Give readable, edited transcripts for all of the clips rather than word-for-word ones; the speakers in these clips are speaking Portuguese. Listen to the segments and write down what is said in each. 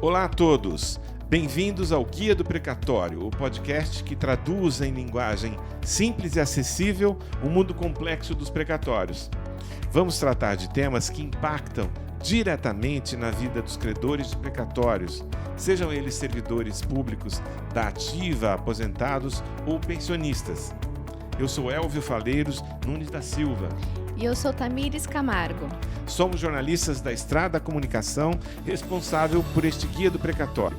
Olá a todos, bem-vindos ao Guia do Precatório, o podcast que traduz em linguagem simples e acessível o mundo complexo dos precatórios. Vamos tratar de temas que impactam diretamente na vida dos credores de precatórios, sejam eles servidores públicos da ativa, aposentados ou pensionistas. Eu sou Elvio Faleiros Nunes da Silva. E eu sou Tamires Camargo. Somos jornalistas da Estrada Comunicação, responsável por este Guia do Precatório.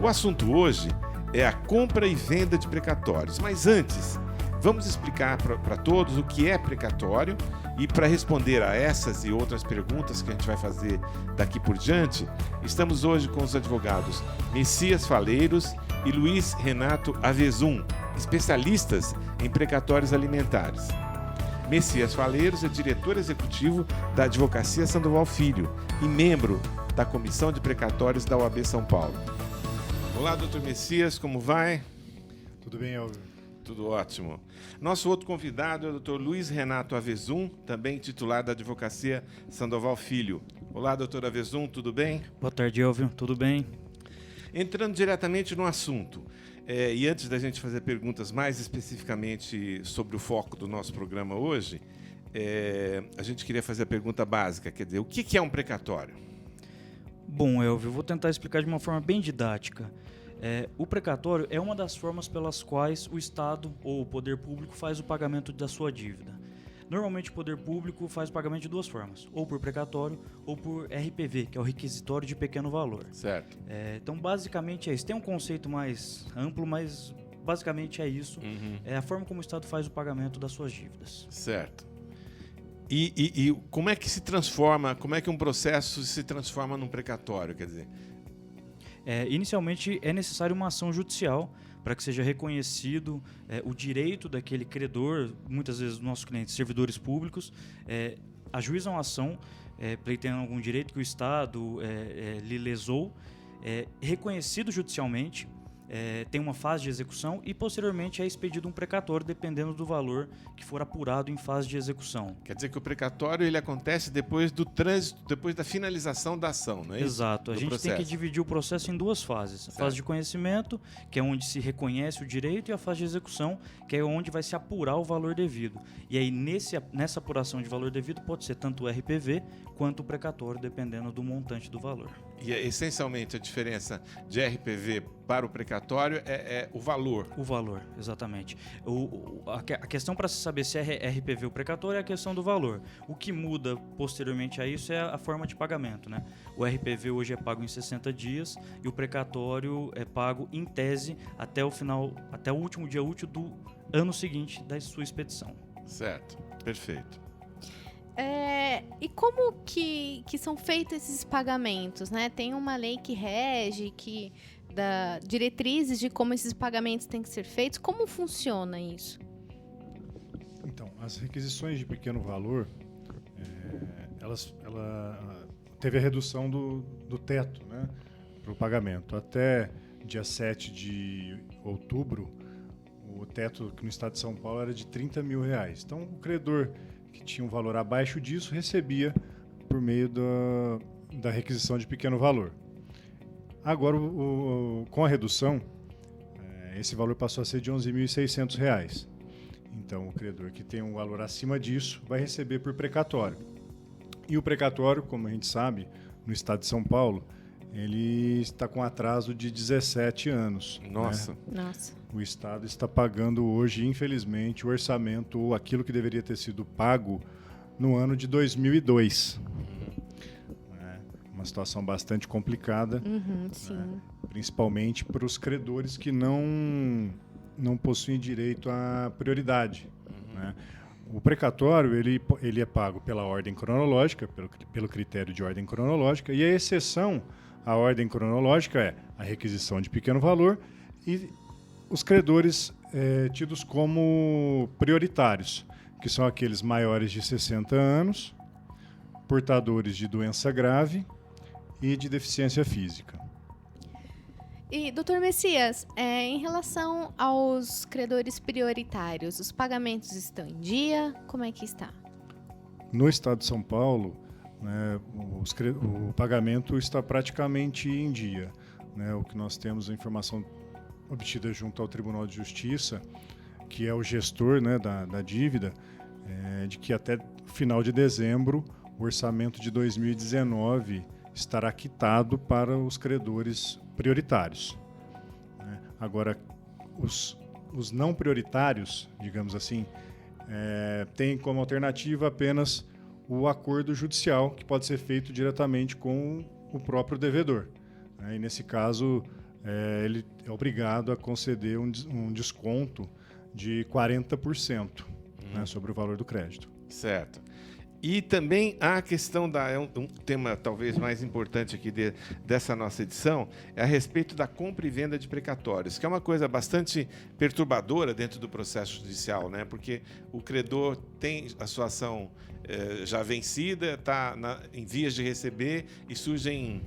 O assunto hoje é a compra e venda de precatórios. Mas antes, vamos explicar para todos o que é precatório e para responder a essas e outras perguntas que a gente vai fazer daqui por diante, estamos hoje com os advogados Messias Faleiros e Luiz Renato Avezum, especialistas em precatórios alimentares. Messias Faleiros é diretor executivo da Advocacia Sandoval Filho e membro da Comissão de Precatórios da OAB São Paulo. Olá, doutor Messias, como vai? Tudo bem, Elvio? Tudo ótimo. Nosso outro convidado é o doutor Luiz Renato Avezum, também titular da Advocacia Sandoval Filho. Olá, doutor Avezum, tudo bem? Boa tarde, Elvio. Tudo bem? Entrando diretamente no assunto, e antes da gente fazer perguntas mais especificamente sobre o foco do nosso programa hoje, a gente queria fazer a pergunta básica, quer dizer, o que é um precatório? Bom, Elvio, vou tentar explicar de uma forma bem didática. O precatório é uma das formas pelas quais o Estado ou o poder público faz o pagamento da sua dívida. Normalmente o poder público faz o pagamento de duas formas, ou por precatório ou por RPV, que é o requisitório de pequeno valor. Certo. Então, basicamente é isso. Tem um conceito mais amplo, mas basicamente é isso. É a forma como o Estado faz o pagamento das suas dívidas. Certo. E como é que se transforma, como é que um processo se transforma num precatório, quer dizer? Inicialmente é necessário uma ação judicial para que seja reconhecido o direito daquele credor, muitas vezes nossos clientes, servidores públicos, ajuizam a ação pleiteando algum direito que o Estado lhe lesou, reconhecido judicialmente, tem uma fase de execução e posteriormente é expedido um precatório dependendo do valor que for apurado em fase de execução. Quer dizer que o precatório ele acontece depois do trânsito, depois da finalização da ação, não é isso? Exato. A gente tem que dividir o processo em duas fases. A fase de conhecimento, que é onde se reconhece o direito, e a fase de execução, que é onde vai se apurar o valor devido. E aí nessa apuração de valor devido pode ser tanto o RPV quanto o precatório, dependendo do montante do valor. E essencialmente a diferença de RPV para o precatório é o valor. O valor, exatamente. A questão para se saber se é RPV ou precatório é a questão do valor. O que muda posteriormente a isso é a forma de pagamento, né? O RPV hoje é pago em 60 dias e o precatório é pago em tese até o último dia útil do ano seguinte da sua expedição. Certo, perfeito. E como que são feitos esses pagamentos, né? Tem uma lei que rege, que dá diretrizes de como esses pagamentos têm que ser feitos. Como funciona isso? Então, as requisições de pequeno valor, ela teve a redução do teto, né, para o pagamento. Até dia 7 de outubro, o teto aqui no estado de São Paulo era de R$30 mil. Então, o credor que tinha um valor abaixo disso recebia por meio da requisição de pequeno valor. Agora, com a redução, esse valor passou a ser de R$11.600. Então, o credor que tem um valor acima disso vai receber por precatório. E o precatório, como a gente sabe, no estado de São Paulo, ele está com atraso de 17 anos. Nossa. Né? Nossa. O Estado está pagando hoje, infelizmente, o orçamento ou aquilo que deveria ter sido pago no ano de 2002. Uma situação bastante complicada, Sim. né? Principalmente para os credores que não possuem direito à prioridade. Né? O precatório ele é pago pela ordem cronológica, pelo critério de ordem cronológica, e a exceção à ordem cronológica é a requisição de pequeno valor e os credores tidos como prioritários, que são aqueles maiores de 60 anos, portadores de doença grave e de deficiência física. E, doutor Messias, em relação aos credores prioritários, os pagamentos estão em dia? Como é que está? No estado de São Paulo, né, o pagamento está praticamente em dia, né? O que nós temos, a informação obtida junto ao Tribunal de Justiça, que é o gestor, né, da dívida, de que até final de dezembro o orçamento de 2019 estará quitado para os credores prioritários, né? Agora, os não prioritários, digamos assim, têm como alternativa apenas o acordo judicial, que pode ser feito diretamente com o próprio devedor, né? E nesse caso, ele é obrigado a conceder um desconto de 40%, né, sobre o valor do crédito. Certo. E também a questão um tema talvez mais importante aqui dessa nossa edição, é a respeito da compra e venda de precatórios, que é uma coisa bastante perturbadora dentro do processo judicial, né? Porque o credor tem a sua ação já vencida, está em vias de receber e surgem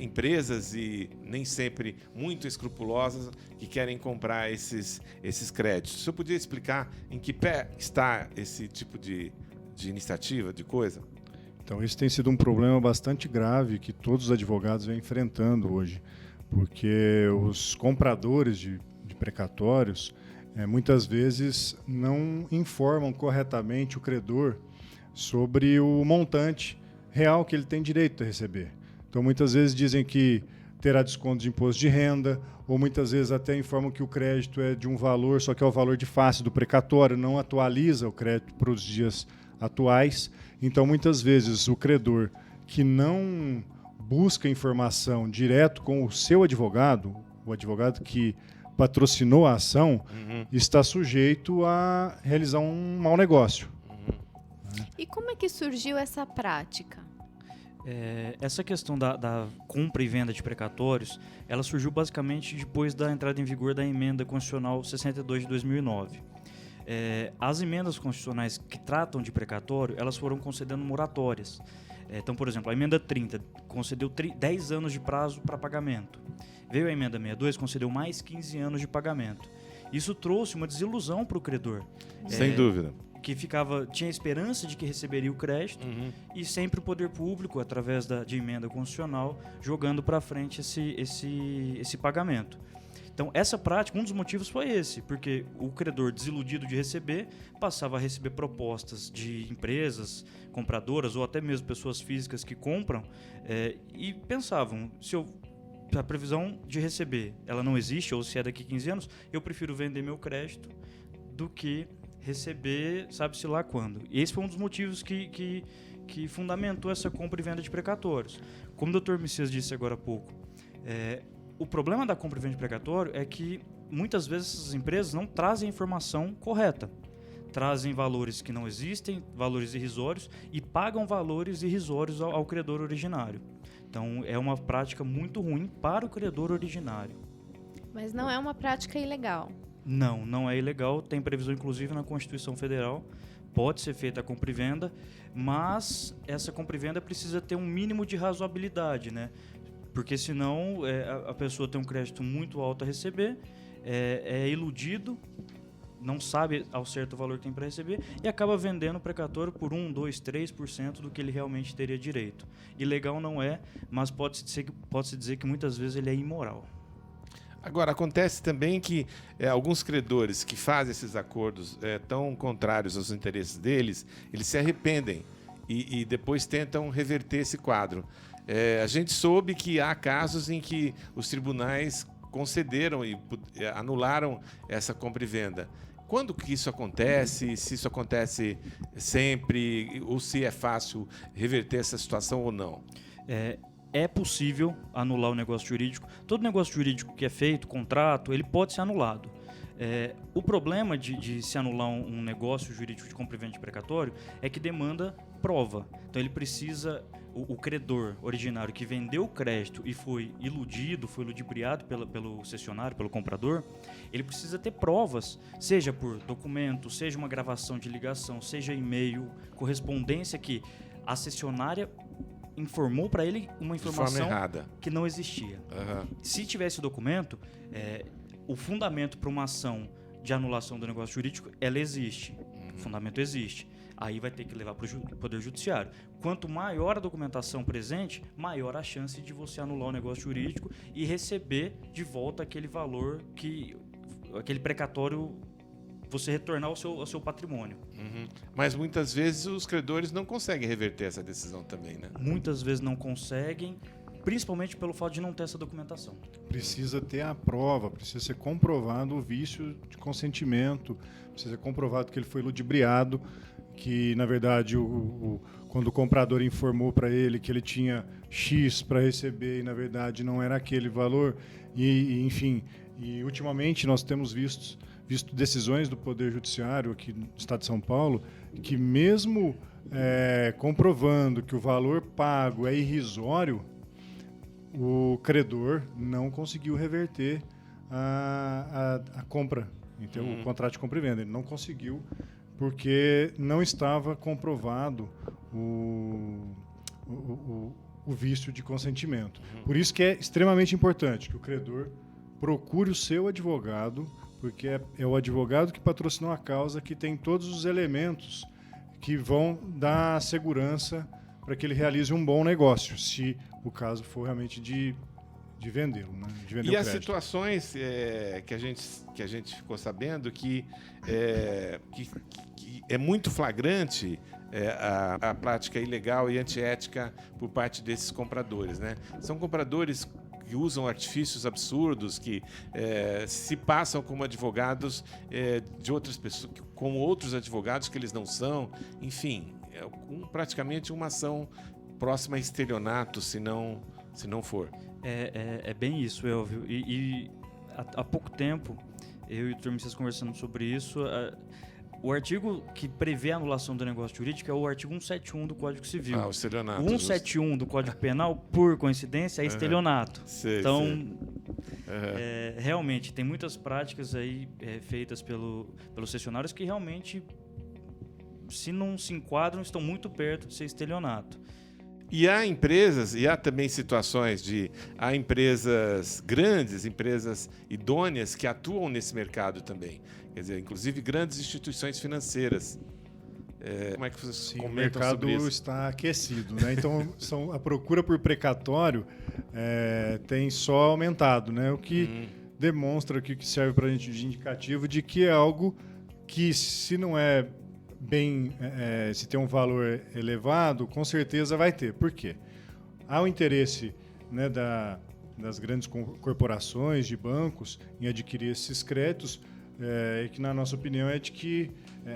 empresas, e nem sempre muito escrupulosas, que querem comprar esses créditos. O senhor podia explicar em que pé está esse tipo de iniciativa, de coisa? Então, isso tem sido um problema bastante grave que todos os advogados vêm enfrentando hoje, porque os compradores de precatórios muitas vezes não informam corretamente o credor sobre o montante real que ele tem direito a receber. Então, muitas vezes dizem que terá desconto de imposto de renda, ou muitas vezes até informam que o crédito é de um valor, só que é o valor de face do precatório, não atualiza o crédito para os dias atuais. Então, muitas vezes, o credor que não busca informação direto com o seu advogado, o advogado que patrocinou a ação, está sujeito a realizar um mau negócio. E como é que surgiu essa prática? Essa questão da compra e venda de precatórios, ela surgiu basicamente depois da entrada em vigor da Emenda Constitucional 62 de 2009. As emendas constitucionais que tratam de precatório, elas foram concedendo moratórias. Então, por exemplo, a Emenda 30 concedeu 10 anos de prazo para pagamento. Veio a Emenda 62, concedeu mais 15 anos de pagamento. Isso trouxe uma desilusão para o credor. Sem dúvida. Que tinha esperança de que receberia o crédito, e sempre o poder público, através de emenda constitucional, jogando para frente esse pagamento. Então, essa prática, um dos motivos foi esse, porque o credor, desiludido de receber, passava a receber propostas de empresas compradoras ou até mesmo pessoas físicas que compram, e pensavam, se a previsão de receber ela não existe, ou se é daqui a 15 anos, eu prefiro vender meu crédito do que receber sabe-se lá quando. E esse foi um dos motivos que fundamentou essa compra e venda de precatórios. Como o Dr. Messias disse agora há pouco, o problema da compra e venda de precatório é que muitas vezes essas empresas não trazem a informação correta. Trazem valores que não existem, valores irrisórios, e pagam valores irrisórios ao credor originário. Então, é uma prática muito ruim para o credor originário. Mas não é uma prática ilegal. Não é ilegal. Tem previsão, inclusive, na Constituição Federal. Pode ser feita a compra e venda, mas essa compra e venda precisa ter um mínimo de razoabilidade, né? Porque senão a pessoa tem um crédito muito alto a receber, é iludido, não sabe ao certo o valor que tem para receber e acaba vendendo o precatório por 1, 2, 3% do que ele realmente teria direito. Ilegal não é, mas pode-se dizer que muitas vezes ele é imoral. Agora, acontece também que alguns credores que fazem esses acordos tão contrários aos interesses deles, eles se arrependem e depois tentam reverter esse quadro. A gente soube que há casos em que os tribunais concederam e anularam essa compra e venda. Quando que isso acontece? Se isso acontece sempre, ou se é fácil reverter essa situação ou não? É possível anular o negócio jurídico. Todo negócio jurídico que é feito, contrato, ele pode ser anulado. O problema de se anular um negócio jurídico de compra e venda de precatório é que demanda prova. Então ele precisa, o credor originário que vendeu o crédito e foi iludido, foi ludibriado pelo cessionário, pelo comprador, ele precisa ter provas, seja por documento, seja uma gravação de ligação, seja e-mail, correspondência que a cessionária informou para ele uma informação que não existia. Se tivesse o documento, o fundamento para uma ação de anulação do negócio jurídico, ela existe. O fundamento existe. Aí vai ter que levar para o Poder Judiciário. Quanto maior a documentação presente, maior a chance de você anular o negócio jurídico e receber de volta aquele valor aquele precatório, você retornar ao seu patrimônio. Mas muitas vezes os credores não conseguem reverter essa decisão também, né? Muitas vezes não conseguem, principalmente pelo fato de não ter essa documentação. Precisa ter a prova, precisa ser comprovado o vício de consentimento, precisa ser comprovado que ele foi ludibriado, que, na verdade, quando o comprador informou para ele que ele tinha X para receber e, na verdade, não era aquele valor. Enfim, ultimamente nós temos visto decisões do Poder Judiciário aqui no Estado de São Paulo que, mesmo comprovando que o valor pago é irrisório, o credor não conseguiu reverter a compra, então, o contrato de compra e venda. Ele não conseguiu porque não estava comprovado o vício de consentimento. Por isso que é extremamente importante que o credor procure o seu advogado, porque é o advogado que patrocinou a causa que tem todos os elementos que vão dar segurança para que ele realize um bom negócio, se o caso for realmente de vendê-lo, né? De vender e o as crédito. situações que a gente ficou sabendo que é muito flagrante a prática ilegal e antiética por parte desses compradores, né? São compradores que usam artifícios absurdos, que se passam como advogados de outras pessoas, como outros advogados que eles não são. Enfim, praticamente uma ação próxima a estelionato, se não for. É bem isso, Elvio. E há pouco tempo, eu e o Dr. Messias conversando sobre isso, o artigo que prevê a anulação do negócio jurídico é o artigo 171 do Código Civil. O estelionato. O 171 do Código Penal, por coincidência, é estelionato. Então, realmente, tem muitas práticas aí feitas pelos cessionários que realmente, se não se enquadram, estão muito perto de ser estelionato. E há empresas, e há também situações há empresas grandes, empresas idôneas que atuam nesse mercado também. Quer dizer, inclusive grandes instituições financeiras. Como é que vocês comentam sobre isso? O mercado está aquecido, né? Então, a procura por precatório tem só aumentado, né? O que demonstra que serve para a gente de indicativo de que é algo que, se não é se tem um valor elevado, com certeza vai ter. Por quê? Há o interesse, né, das grandes corporações, de bancos, em adquirir esses créditos, que, na nossa opinião, é de que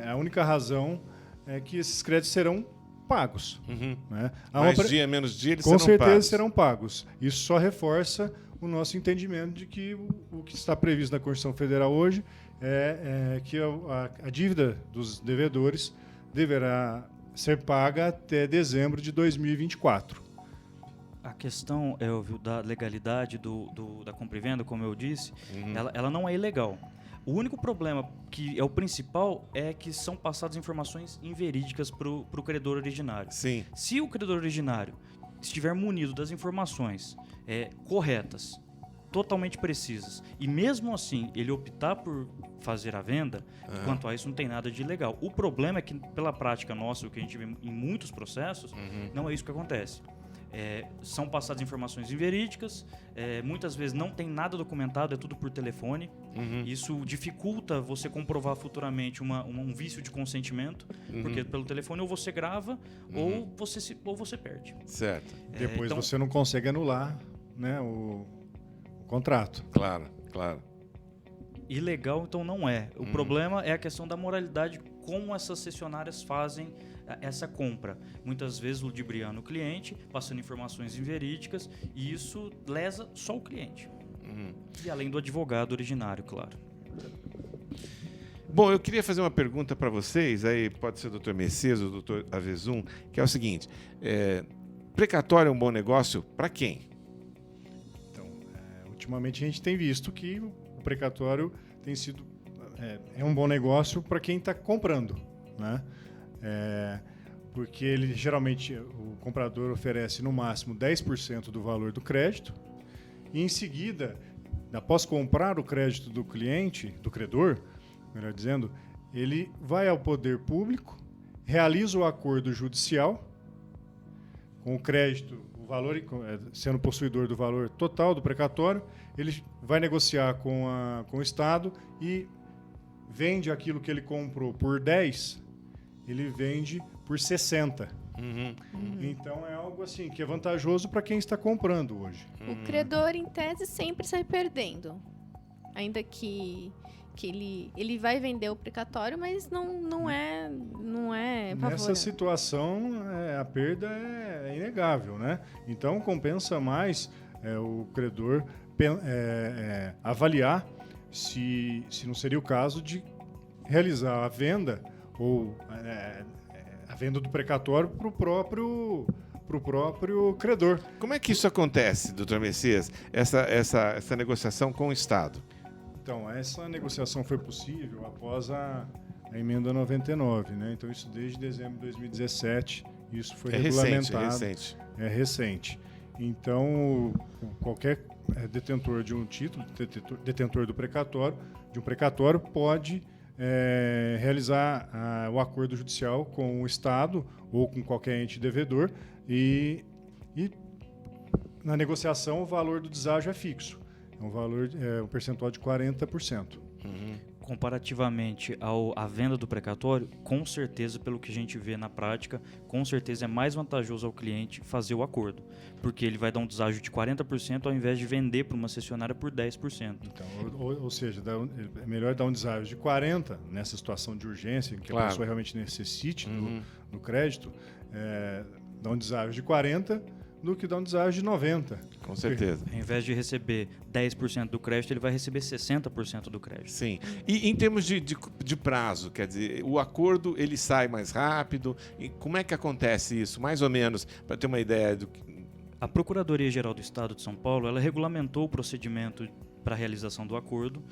a única razão é que esses créditos serão pagos. Né? Mais dia, menos dia, eles com serão certeza pagos. Serão pagos. Isso só reforça o nosso entendimento de que o que está previsto na Constituição Federal hoje que a dívida dos devedores deverá ser paga até dezembro de 2024. A questão, Elvio, da legalidade da compra e venda, como eu disse, ela não é ilegal. O único problema, que é o principal, é que são passadas informações inverídicas para o credor originário. Sim. Se o credor originário estiver munido das informações corretas, totalmente precisas, e mesmo assim ele optar por fazer a venda, quanto a isso não tem nada de ilegal. O problema é que, pela prática nossa, o que a gente vê em muitos processos, não é isso que acontece. São passadas informações inverídicas, muitas vezes não tem nada documentado, é tudo por telefone. Isso dificulta você comprovar futuramente um vício de consentimento, porque pelo telefone ou você grava ou você perde. Certo. Depois então, você não consegue anular, né, o contrato. Claro. Ilegal, então, não é. O problema é a questão da moralidade, como essas cessionárias fazem essa compra. Muitas vezes ludibriando o cliente, passando informações inverídicas, e isso lesa só o cliente. E além do advogado originário, claro. Bom, eu queria fazer uma pergunta para vocês, aí pode ser o Dr. Messias ou o Dr. Avezum, que é o seguinte: precatório é um bom negócio para quem? Então, ultimamente a gente tem visto que o precatório tem sido um bom negócio para quem está comprando, né? Porque ele geralmente, o comprador oferece no máximo 10% do valor do crédito e, em seguida, após comprar o crédito do cliente, do credor, melhor dizendo, ele vai ao poder público realiza o acordo judicial com o crédito, o valor, sendo possuidor do valor total do precatório, ele vai negociar com o Estado e vende aquilo que ele comprou por 10, ele vende por 60. Então é algo assim que é vantajoso para quem está comprando hoje. O credor, em tese, sempre sai perdendo. Ainda que ele vai vender o precatório, mas não é favorável. Nessa situação, a perda é inegável, né? Então compensa mais o credor avaliar se não seria o caso de realizar a venda ou a venda do precatório para o próprio credor. Como é que isso acontece, doutor Messias, essa negociação com o Estado? Então, essa negociação foi possível após a emenda 99, né? Então, isso desde dezembro de 2017, isso foi regulamentado. É recente. Então, qualquer detentor de um título, detentor do precatório, de um precatório, pode realizar o acordo judicial com o Estado ou com qualquer ente devedor e na negociação o valor do deságio é fixo. É um valor, um percentual de 40%. Comparativamente à venda do precatório, com certeza, pelo que a gente vê na prática, com certeza é mais vantajoso ao cliente fazer o acordo, porque ele vai dar um deságio de 40% ao invés de vender para uma cessionária por 10%. Então, ou seja, é melhor dar um deságio de 40% nessa situação de urgência, em que a pessoa realmente necessite do crédito, dar um deságio de 40% do que dar um deságio de 90%. Com certeza. Ao invés de receber 10% do crédito, ele vai receber 60% do crédito. Sim. E em termos de prazo, quer dizer, o acordo ele sai mais rápido? E como é que acontece isso? Mais ou menos, para ter uma ideia do que... A Procuradoria-Geral do Estado de São Paulo, ela regulamentou o procedimento para a realização do acordo.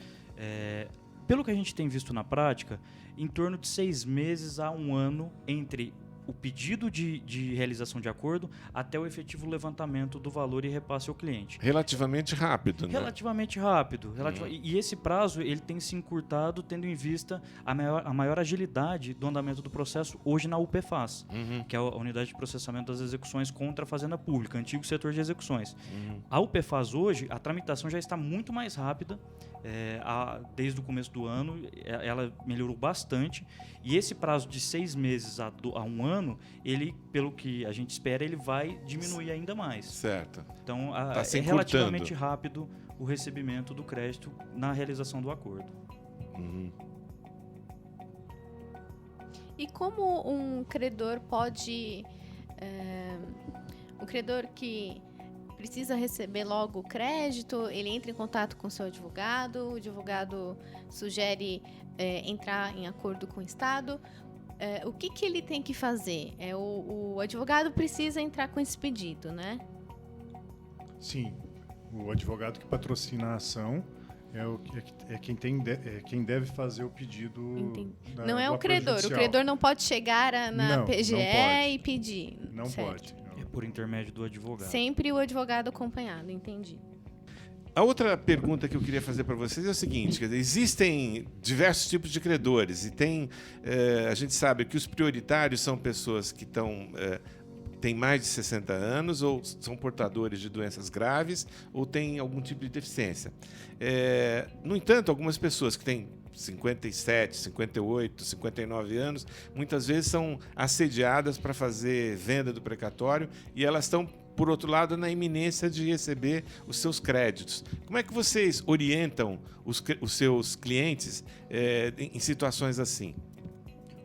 Pelo que a gente tem visto na prática, em torno de 6 meses a 1 ano entre o pedido de realização de acordo até o efetivo levantamento do valor e repasse ao cliente. Relativamente rápido, né? Relativamente rápido. E esse prazo ele tem se encurtado tendo em vista a maior agilidade do andamento do processo hoje na UPFAS, que é a Unidade de Processamento das Execuções contra a Fazenda Pública, antigo setor de execuções. A UPFAS hoje, a tramitação já está muito mais rápida. Desde o começo do ano, ela melhorou bastante. E esse prazo de 6 meses a 1 ano, ele, pelo que a gente espera, ele vai diminuir ainda mais. Certo. Então, tá se relativamente rápido o recebimento do crédito na realização do acordo. E como um credor pode... um credor que precisa receber logo o crédito, ele entra em contato com o seu advogado, o advogado sugere entrar em acordo com o Estado. O que ele tem que fazer? O advogado precisa entrar com esse pedido, né? Sim. O advogado que patrocina a ação quem deve fazer o pedido. Não é o credor. Judicial. O credor não pode chegar na PGE não e pedir. Não certo. pode. É por intermédio do advogado. Sempre o advogado acompanhado, entendi. A outra pergunta que eu queria fazer para vocês é o seguinte, quer dizer, existem diversos tipos de credores e a gente sabe que os prioritários são pessoas que têm mais de 60 anos ou são portadores de doenças graves ou têm algum tipo de deficiência. No entanto, algumas pessoas que têm 57, 58, 59 anos, muitas vezes são assediadas para fazer venda do precatório e elas estão, por outro lado, na iminência de receber os seus créditos. Como é que vocês orientam os seus clientes em situações assim?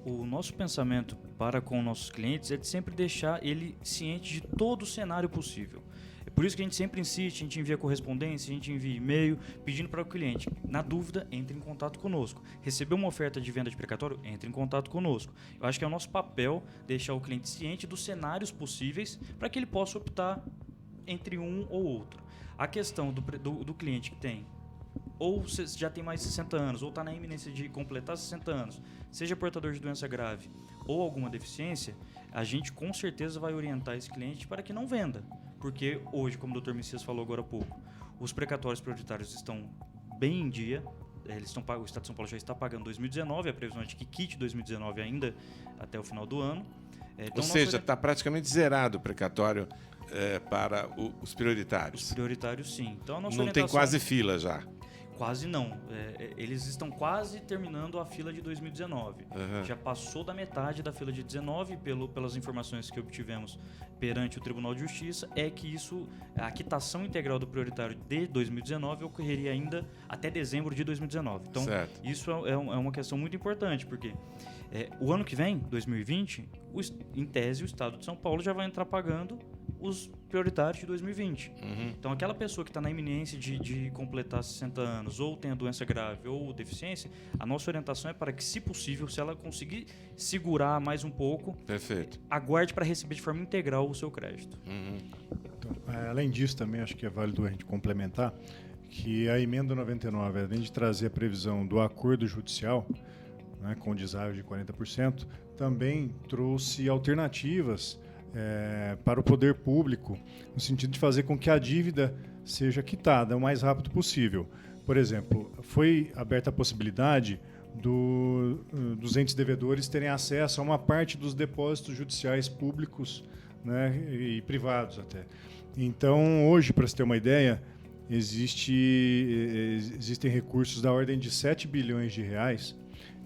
O nosso pensamento para com nossos clientes é de sempre deixar ele ciente de todo o cenário possível. É por isso que a gente sempre insiste, a gente envia correspondência, a gente envia e-mail, pedindo para o cliente, na dúvida, entre em contato conosco. Recebeu uma oferta de venda de precatório? Entre em contato conosco. Eu acho que é o nosso papel deixar o cliente ciente dos cenários possíveis para que ele possa optar entre um ou outro. A questão do cliente que tem ou já tem mais de 60 anos, ou está na iminência de completar 60 anos, seja portador de doença grave ou alguma deficiência, a gente com certeza vai orientar esse cliente para que não venda. Porque hoje, como o Dr. Messias falou agora há pouco, os precatórios prioritários estão bem em dia, o Estado de São Paulo já está pagando 2019, a previsão é de que quite 2019 ainda até o final do ano. Ou seja, está praticamente zerado o precatório para os prioritários. Os prioritários, sim. Então, a nossa não tem quase fila já. Quase não. Eles estão quase terminando a fila de 2019. Já passou da metade da fila de 19, pelas informações que obtivemos perante o Tribunal de Justiça, é que a quitação integral do prioritário de 2019 ocorreria ainda até dezembro de 2019. Então, certo. Isso é uma questão muito importante, porque o ano que vem, 2020, em tese, o Estado de São Paulo já vai entrar pagando os prioritários de 2020. Então, aquela pessoa que está na iminência de completar 60 anos, ou tem a doença grave ou deficiência, a nossa orientação é para que, se possível, se ela conseguir segurar mais um pouco, perfeito, aguarde para receber de forma integral o seu crédito. Então, além disso, também acho que é válido a gente complementar que a emenda 99, além de trazer a previsão do acordo judicial, né, com deságio de 40%, também trouxe alternativas para o poder público, no sentido de fazer com que a dívida seja quitada o mais rápido possível. Por exemplo, foi aberta a possibilidade dos entes devedores terem acesso a uma parte dos depósitos judiciais públicos, né, e privados até. Então, hoje, para você ter uma ideia, existem recursos da ordem de 7 bilhões de reais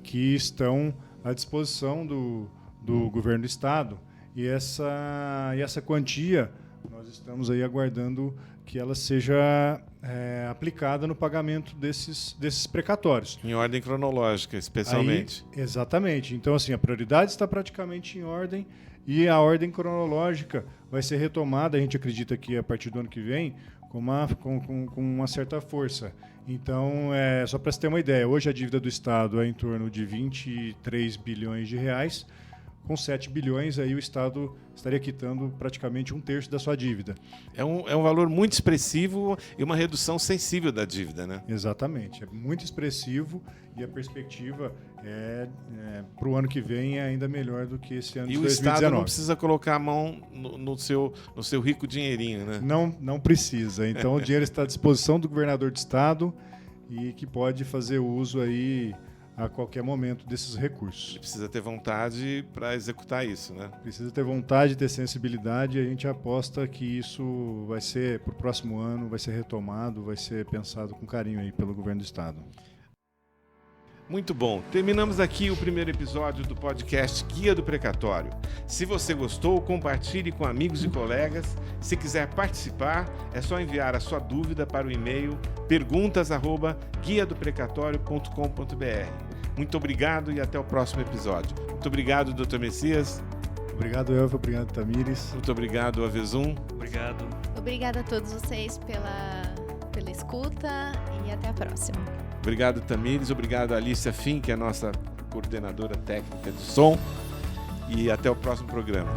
que estão à disposição do governo do Estado. E essa quantia, nós estamos aí aguardando que ela seja aplicada no pagamento desses precatórios. Em ordem cronológica, especialmente. Aí, exatamente. Então, assim, a prioridade está praticamente em ordem e a ordem cronológica vai ser retomada, a gente acredita que a partir do ano que vem, com uma certa força. Então, só para você ter uma ideia, hoje a dívida do Estado é em torno de 23 bilhões de reais. Com 7 bilhões, aí o Estado estaria quitando praticamente 1/3 da sua dívida. É um valor muito expressivo e uma redução sensível da dívida, né? Exatamente. É muito expressivo e a perspectiva para o ano que vem é ainda melhor do que esse ano de 2019. E o Estado não precisa colocar a mão no seu rico dinheirinho, né? Não precisa. Então, o dinheiro está à disposição do governador do Estado e que pode fazer uso aí a qualquer momento desses recursos. Ele precisa ter vontade para executar isso, né? Precisa ter vontade, ter sensibilidade, e a gente aposta que isso vai ser, para o próximo ano, vai ser retomado, vai ser pensado com carinho aí pelo governo do Estado. Muito bom. Terminamos aqui o primeiro episódio do podcast Guia do Precatório. Se você gostou, compartilhe com amigos e colegas. Se quiser participar, é só enviar a sua dúvida para o e-mail perguntas@guiadoprecatório.com.br. Muito obrigado e até o próximo episódio. Muito obrigado, Dr. Messias. Obrigado, Elvio. Obrigado, Tamires. Muito obrigado, Avezum. Obrigado. Obrigada a todos vocês pela escuta e até a próxima. Obrigado, Tamires. Obrigado, Alicia Fim, que é a nossa coordenadora técnica de som. E até o próximo programa.